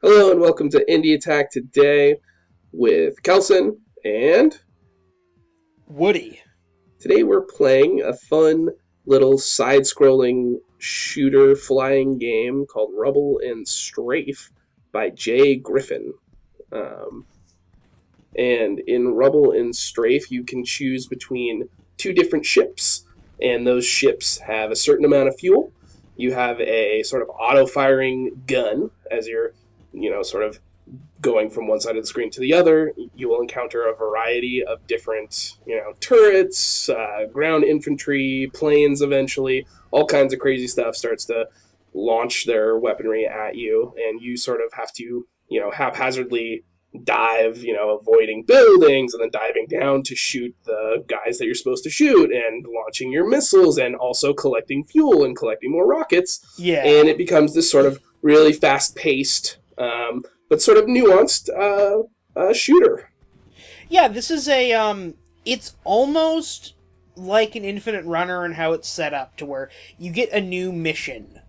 Hello and welcome to Indie Attack today with Kelson, and Woody. today we're playing a fun little side-scrolling shooter flying game called Rubble and Strafe by Jay Griffin. Um, and in Rubble and Strafe, you can choose between two different ships, and those ships have a certain amount of fuel. You have a sort of auto-firing gun as you're, sort of going from one side of the screen to the other. You will encounter a variety of different, turrets, ground infantry, planes eventually. All kinds of crazy stuff starts to launch their weaponry at you, and you sort of have to, haphazardly dive, avoiding buildings and then diving down to shoot the guys that you're supposed to shoot and launching your missiles and also collecting fuel and collecting more rockets. Yeah. And it becomes this sort of really fast-paced, but sort of nuanced shooter. Yeah, this is it's almost like an Infinite Runner in how it's set up to where you get a new mission.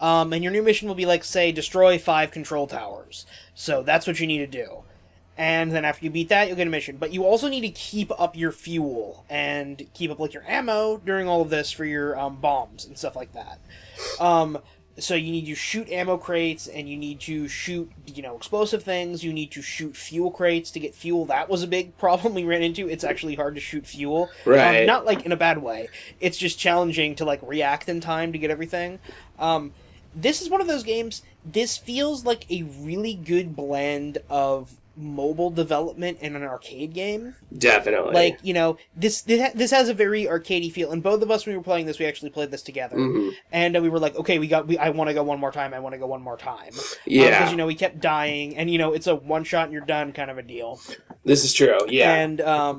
And your new mission will be like, say, destroy 5 control towers. So that's what you need to do. And then after you beat that, you'll get a mission. But you also need to keep up your fuel and keep up, like, your ammo during all of this for your bombs and stuff like that. So you need to shoot ammo crates, and you need to shoot, explosive things. You need to shoot fuel crates to get fuel. That was a big problem we ran into. It's actually hard to shoot fuel. Right. Not, like, in a bad way. It's just challenging to, like, react in time to get everything. This is one of those games, this feels like a really good blend of mobile development and an arcade game. Definitely. Like, this has a very arcadey feel, and both of us, when we were playing this, we actually played this together. Mm-hmm. And we were like, okay, I want to go one more time, Yeah. Because, we kept dying, and, it's a one-shot and you're done kind of a deal. This is true, yeah.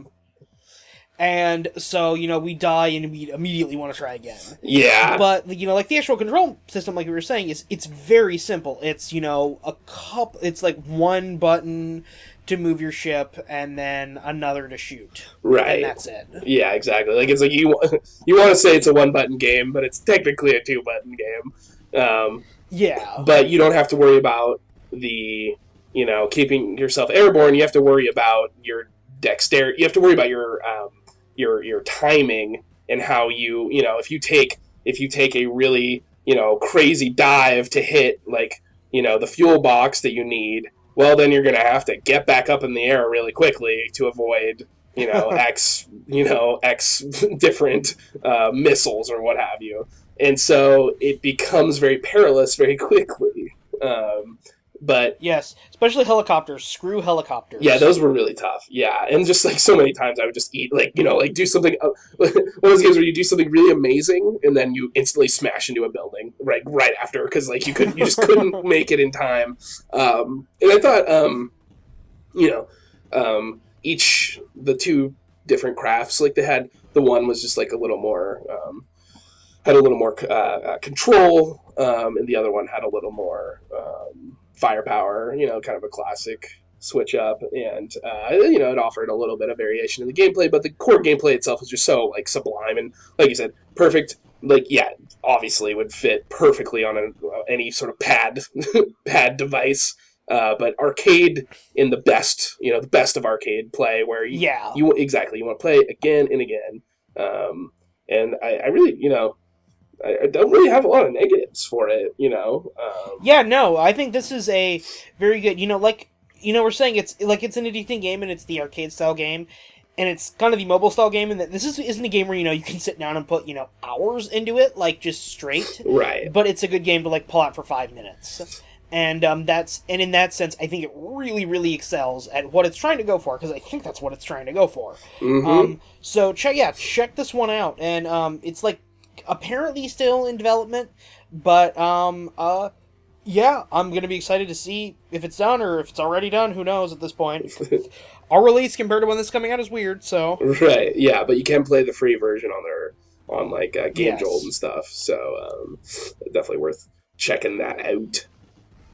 And so, we die and we immediately want to try again. Yeah. But, like the actual control system, like we were saying, it's very simple. It's, it's like one button to move your ship and then another to shoot. Right. And that's it. Yeah, exactly. Like, it's like you want to say it's a one-button game, but it's technically a two-button game. Yeah. But you don't have to worry about the, keeping yourself airborne. You have to worry about your dexterity. You have to worry about your timing and how if you take a really crazy dive to hit like the fuel box that you need, well, then you're gonna have to get back up in the air really quickly to avoid x different missiles or what have you, and so it becomes very perilous very quickly. But yes, especially helicopters. Screw helicopters. Yeah, those were really tough. Yeah, and just like so many times, I would just eat do something. One of those games where you do something really amazing and then you instantly smash into a building right after because you just couldn't make it in time. And I thought, the two different crafts, like they had the one was just like a little more had a little more control, and the other one had a little more. Firepower, kind of a classic switch up, and it offered a little bit of variation in the gameplay, but the core gameplay itself was just so sublime and, like you said, perfect. Obviously would fit perfectly on any sort of pad device, but arcade in the best, the best of arcade play, where you want to play again and again, and I really, I don't really have a lot of negatives for it, Yeah, no, I think this is a very good, we're saying it's an addicting game and it's the arcade style game, and it's kind of the mobile style game, and that this isn't a game where, you can sit down and put, hours into it, just straight. Right. But it's a good game to, pull out for 5 minutes. And in that sense, I think it really, really excels at what it's trying to go for, because I think that's what it's trying to go for. Mm-hmm. So check this one out, and it's apparently still in development, but yeah, I'm gonna be excited to see if it's done or if it's already done. Who knows at this point? Our release compared to when this is coming out is weird. So right, yeah, but you can play the free version on Game Yes. Jolt and stuff. So definitely worth checking that out.